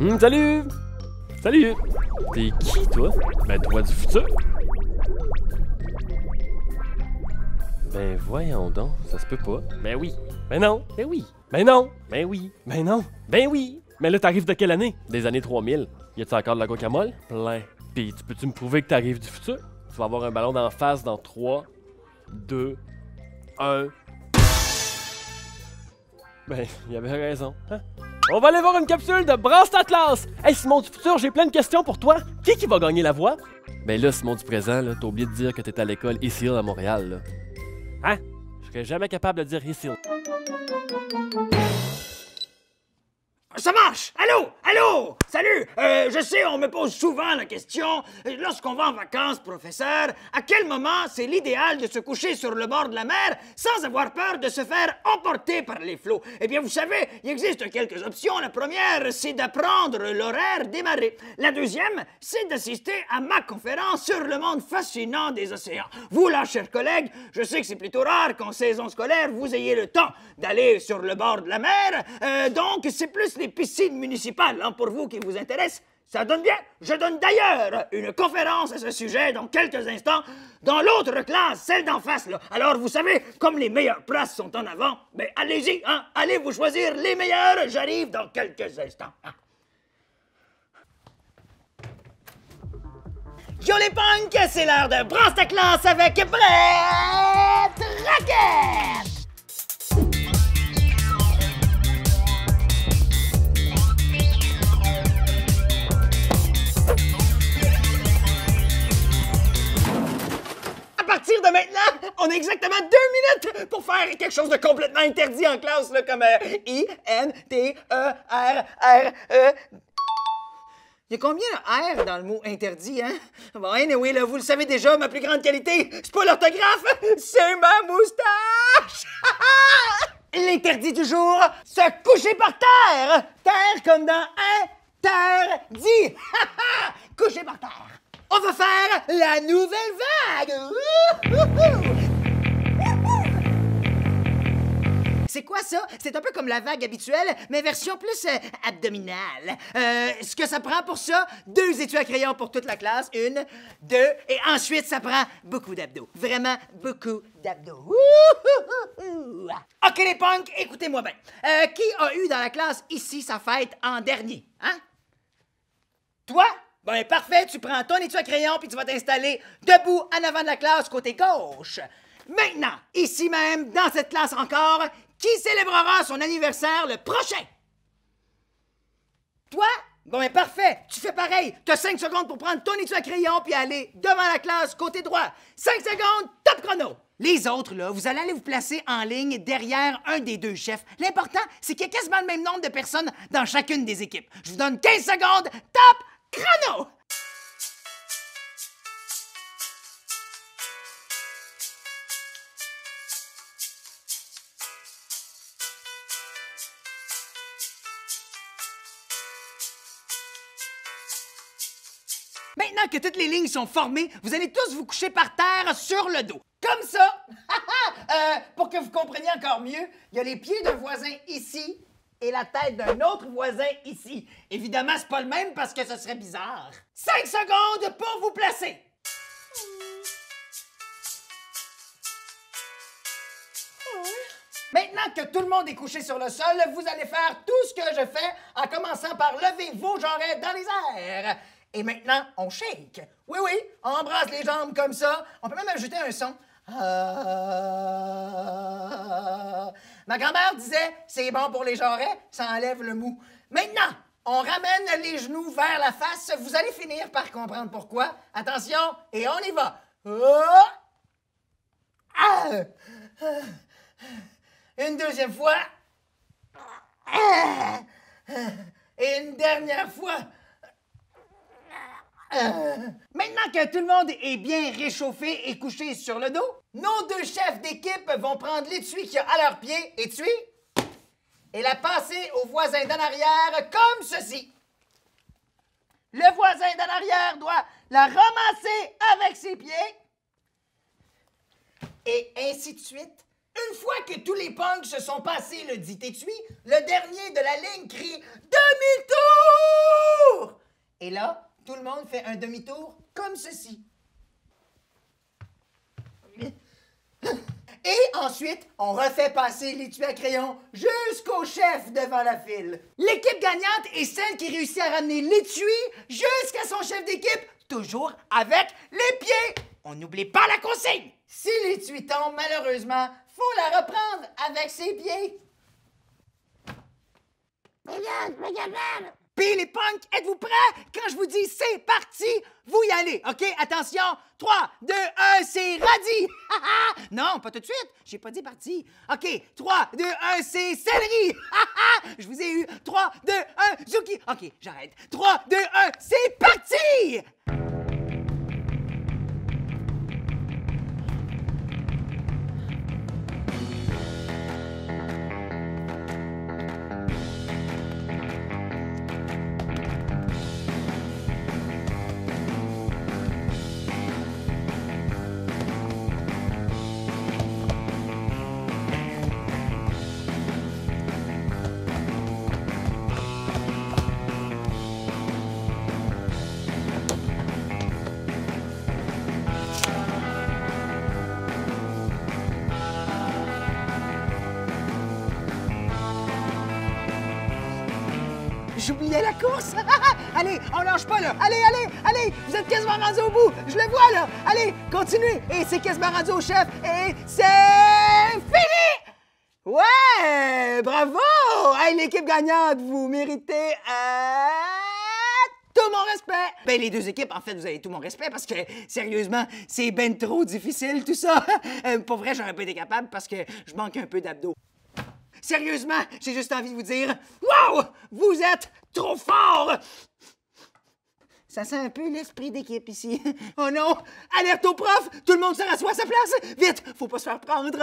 Salut! Salut! T'es qui, toi? Ben, toi du futur? Ben, voyons donc, ça se peut pas. Ben oui. Ben non. Ben oui. Ben non. Ben oui. Ben non. Ben oui. Mais là, t'arrives de quelle année? Des années 3000. Y a-tu encore de la guacamole? Plein. Pis, peux-tu me prouver que t'arrives du futur? Tu vas avoir un ballon d'en face dans 3, 2, 1. Ben, il avait raison. Hein? On va aller voir une capsule de Brasse ta classe! Hey, Simon du futur, j'ai plein de questions pour toi. Qui va gagner la voix? Ben là, Simon du présent, là, t'as oublié de dire que t'es à l'école ici à Montréal, là. Hein? Je serais jamais capable de dire ici. Ça marche! Allô? Allô? Salut! Je sais, on me pose souvent la question, lorsqu'on va en vacances, professeur, à quel moment c'est l'idéal de se coucher sur le bord de la mer sans avoir peur de se faire emporter par les flots? Eh bien, vous savez, il existe quelques options. La première, c'est d'apprendre l'horaire des marées. La deuxième, c'est d'assister à ma conférence sur le monde fascinant des océans. Vous, là, chers collègues, je sais que c'est plutôt rare qu'en saison scolaire, vous ayez le temps d'aller sur le bord de la mer, donc c'est plus les piscines municipales, hein, pour vous qui vous intéressent. Ça donne bien. Je donne d'ailleurs une conférence à ce sujet dans quelques instants dans l'autre classe, celle d'en face, là. Alors, vous savez, comme les meilleures places sont en avant, ben allez-y, hein, allez vous choisir les meilleures. J'arrive dans quelques instants. Hein. Yo les punks, c'est l'heure de Brasse ta classe avec Brett Raquette! À partir de maintenant, on a exactement 2 minutes pour faire quelque chose de complètement interdit en classe, là, comme I-N-T-E-R-R-E. Il y a combien de R dans le mot interdit, hein? Bon, anyway, là, vous le savez déjà, ma plus grande qualité, c'est pas l'orthographe, c'est ma moustache! L'interdit du jour, se coucher par terre! Terre comme dans interdit! Coucher par terre! On va faire la nouvelle vague! C'est quoi ça? C'est un peu comme la vague habituelle, mais version plus abdominale. Ce que ça prend pour ça, 2 étuis à crayon pour toute la classe. 1, 2, et ensuite ça prend beaucoup d'abdos. Vraiment beaucoup d'abdos. OK les punks, écoutez-moi bien. Qui a eu dans la classe ici sa fête en dernier? Hein? Toi? Ben parfait, tu prends ton étui à crayon puis tu vas t'installer debout en avant de la classe côté gauche. Maintenant, ici même, dans cette classe encore, qui célébrera son anniversaire le prochain? Toi? Bon ben parfait, tu fais pareil. T'as 5 secondes pour prendre ton étui à crayon puis aller devant la classe côté droit. 5 secondes, top chrono! Les autres, là, vous allez aller vous placer en ligne derrière un des 2 chefs. L'important, c'est qu'il y a quasiment le même nombre de personnes dans chacune des équipes. Je vous donne 15 secondes, top chrono! Maintenant que toutes les lignes sont formées, vous allez tous vous coucher par terre sur le dos. Comme ça! Pour que vous compreniez encore mieux, il y a les pieds d'un voisin ici et la tête d'un autre voisin ici. Évidemment, c'est pas le même parce que ce serait bizarre. 5 secondes pour vous placer. Maintenant que tout le monde est couché sur le sol, vous allez faire tout ce que je fais en commençant par lever vos jarrets dans les airs. Et maintenant, on shake. Oui, oui, on embrasse les jambes comme ça. On peut même ajouter un son. Ma grand-mère disait, c'est bon pour les jarrets, ça enlève le mou. Maintenant, on ramène les genoux vers la face. Vous allez finir par comprendre pourquoi. Attention, et on y va. Une deuxième fois. Et une dernière fois. Maintenant que tout le monde est bien réchauffé et couché sur le dos, nos 2 chefs d'équipe vont prendre l'étui qu'il y a à leurs pieds, étui, et la passer au voisin d'en arrière comme ceci. Le voisin d'en arrière doit la ramasser avec ses pieds, et ainsi de suite, Une fois que tous les punks se sont passés le dit étui, le dernier de la ligne crie « Demi-tour !» Et là, tout le monde fait un demi-tour comme ceci. Et ensuite, on refait passer l'étui à crayon jusqu'au chef devant la file. L'équipe gagnante est celle qui réussit à ramener l'étui jusqu'à son chef d'équipe, toujours avec les pieds. On n'oublie pas la consigne. Si l'étui tombe, malheureusement, faut la reprendre avec ses pieds. Puis les punks, êtes-vous prêts? Quand je vous dis c'est parti, vous y allez, OK? Attention, 3, 2, 1, c'est radis! Non, pas tout de suite, j'ai pas dit parti. OK, 3, 2, 1, c'est céleri! Je vous ai eu. 3, 2, 1, zucchini! OK, j'arrête. 3, 2, 1, c'est parti! J'oubliais la course! Allez, on lâche pas, là! Allez, allez, allez! Vous êtes quasiment rendu au bout! Je le vois, là! Allez, continuez! Et c'est quasiment rendu au chef! Et c'est fini! Ouais! Bravo! Hey, l'équipe gagnante, vous méritez tout mon respect! Ben, les deux équipes, en fait, vous avez tout mon respect parce que, sérieusement, c'est ben trop difficile, tout ça! Pour vrai, j'aurais pas été capable parce que je manque un peu d'abdos. Sérieusement, j'ai juste envie de vous dire « Wow! Vous êtes trop fort! » Ça sent un peu l'esprit d'équipe ici. Oh non! Alerte au prof! Tout le monde se rassoit à sa place! Vite! Faut pas se faire prendre!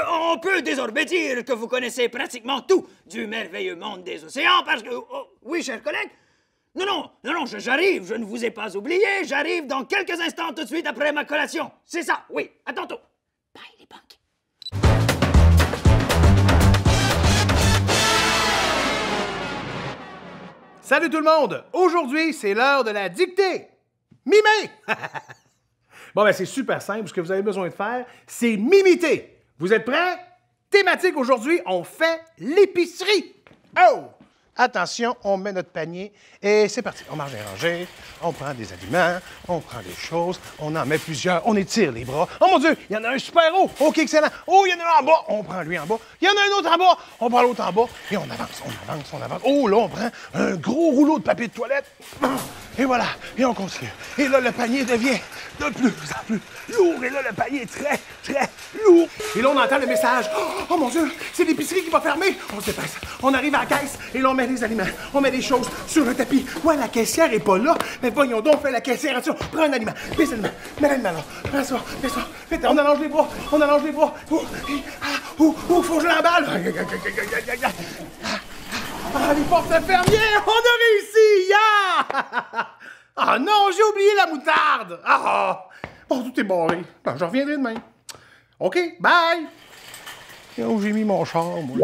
On peut désormais dire que vous connaissez pratiquement tout du merveilleux monde des océans parce que... Oh, oui, chers collègues? Non, j'arrive, je ne vous ai pas oublié. J'arrive dans quelques instants tout de suite après ma collation. C'est ça, oui. À tantôt. Bye, les punks. Salut tout le monde! Aujourd'hui, c'est l'heure de la dictée! Mimer! Bon, ben c'est super simple. Ce que vous avez besoin de faire, c'est m'imiter. Vous êtes prêts? Thématique aujourd'hui, on fait l'épicerie. Oh! Attention, on met notre panier et c'est parti. On marche des rangées, on prend des aliments, on prend des choses, on en met plusieurs, on étire les bras. Oh mon Dieu, il y en a un super haut. OK, excellent. Oh, il y en a un en bas. On prend lui en bas. Il y en a un autre en bas. On prend l'autre en bas et on avance, on avance, on avance. Oh, là, on prend un gros rouleau de papier de toilette. Et voilà, et on continue. Et là, le panier devient de plus en plus lourd. Et là, le panier est très, très lourd. Et là, on entend le message. Oh mon Dieu, c'est l'épicerie qui va fermer. On se dépêche. On arrive à la caisse et là, on met des aliments. On met des choses sur le tapis. Ouais, la caissière est pas là. Mais voyons donc, fait la caissière. Attention, prends un aliment. Mets l'aliment. Mets l'aliment là. Prends ça, mets ça. Vite, on allonge les bras. On allonge les bras. Faut que je l'emballe. Ah, les portes se ferment. Yeah, on a réussi. Yeah! Ah non, j'ai oublié la moutarde! Ah! Bon, tout est barré. Ben, je reviendrai demain. OK, bye! Et où j'ai mis mon char, moi?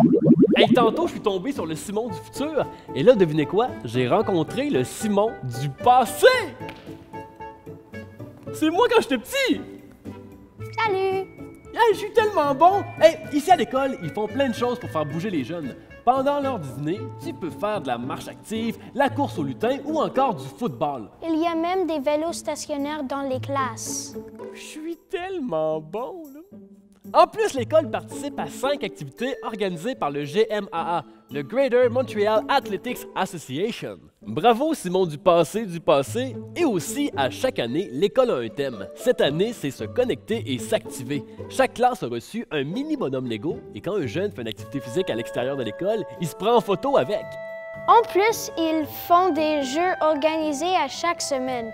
Hey, tantôt, je suis tombé sur le Simon du futur. Et là, devinez quoi? J'ai rencontré le Simon du passé! C'est moi quand j'étais petit! Salut! Hey, je suis tellement bon! Hey, ici à l'école, ils font plein de choses pour faire bouger les jeunes. Pendant l'heure du dîner, tu peux faire de la marche active, la course au lutin ou encore du football. Il y a même des vélos stationnaires dans les classes. Je suis tellement bon, là! En plus, l'école participe à 5 activités organisées par le GMAA, le Greater Montreal Athletics Association. Bravo Simon du passé, et aussi à chaque année, l'école a un thème. Cette année, c'est se connecter et s'activer. Chaque classe a reçu un mini bonhomme Lego, et quand un jeune fait une activité physique à l'extérieur de l'école, il se prend en photo avec. En plus, ils font des jeux organisés à chaque semaine.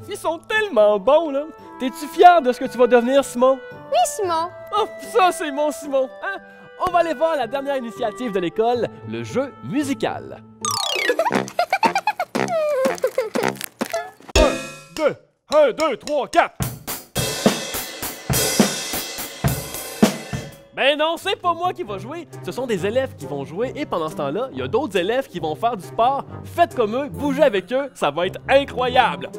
Ils sont tellement bons, là! T'es-tu fier de ce que tu vas devenir, Simon? Oui, Simon! Oh, ça, c'est mon Simon! Hein? On va aller voir la dernière initiative de l'école, le jeu musical. 1, 2, 3, 4! Ben non, c'est pas moi qui va jouer. Ce sont des élèves qui vont jouer et pendant ce temps-là, il y a d'autres élèves qui vont faire du sport. Faites comme eux, bougez avec eux, ça va être incroyable.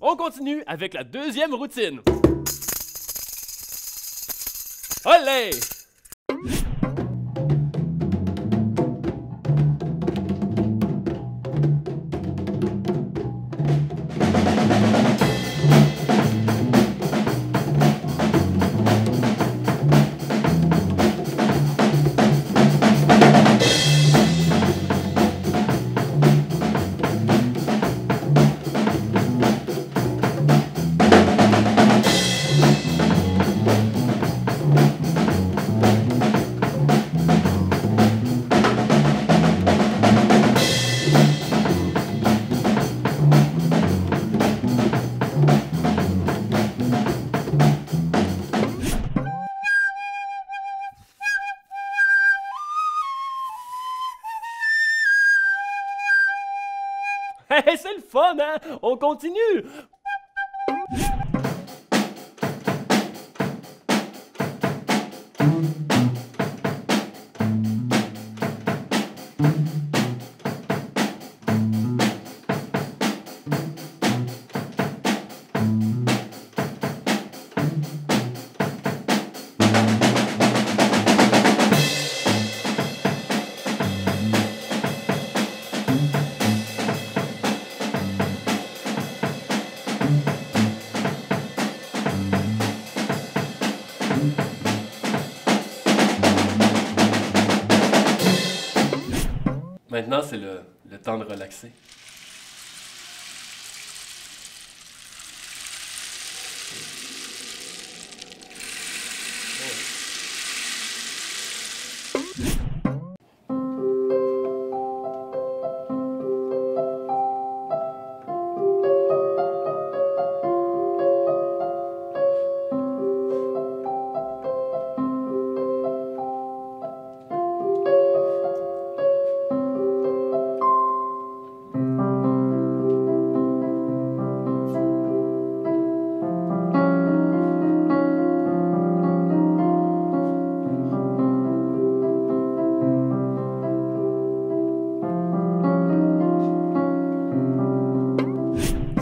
On continue avec la deuxième routine. Olé! Hey, c'est le fun, hein? On continue! Maintenant, c'est le temps de relaxer.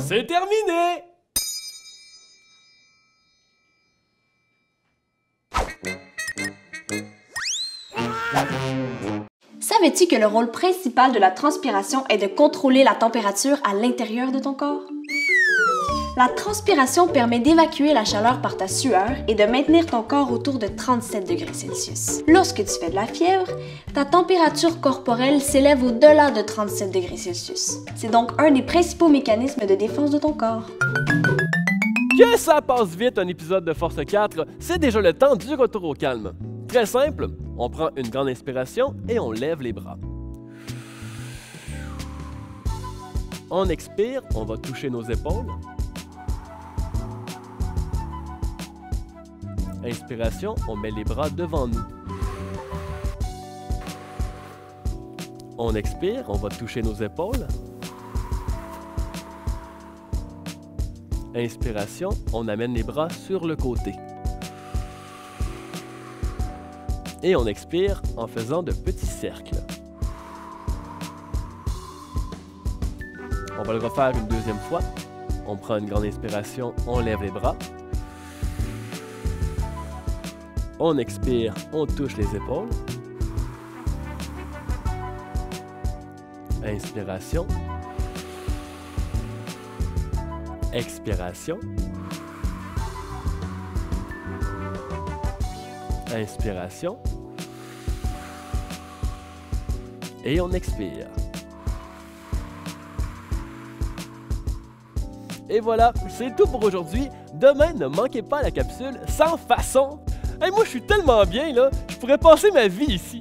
C'est terminé! Savais-tu que le rôle principal de la transpiration est de contrôler la température à l'intérieur de ton corps? La transpiration permet d'évacuer la chaleur par ta sueur et de maintenir ton corps autour de 37 degrés Celsius. Lorsque tu fais de la fièvre, ta température corporelle s'élève au-delà de 37 degrés Celsius. C'est donc un des principaux mécanismes de défense de ton corps. Que ça passe vite un épisode de Force 4, c'est déjà le temps du retour au calme. Très simple, on prend une grande inspiration et on lève les bras. On expire, on va toucher nos épaules. Inspiration, on met les bras devant nous. On expire, on va toucher nos épaules. Inspiration, on amène les bras sur le côté. Et on expire en faisant de petits cercles. On va le refaire une deuxième fois. On prend une grande inspiration, on lève les bras. On expire, on touche les épaules. Inspiration. Expiration. Inspiration. Et on expire. Et voilà, c'est tout pour aujourd'hui. Demain, ne manquez pas la capsule sans façon. Hey, moi, je suis tellement bien, là, je pourrais passer ma vie ici.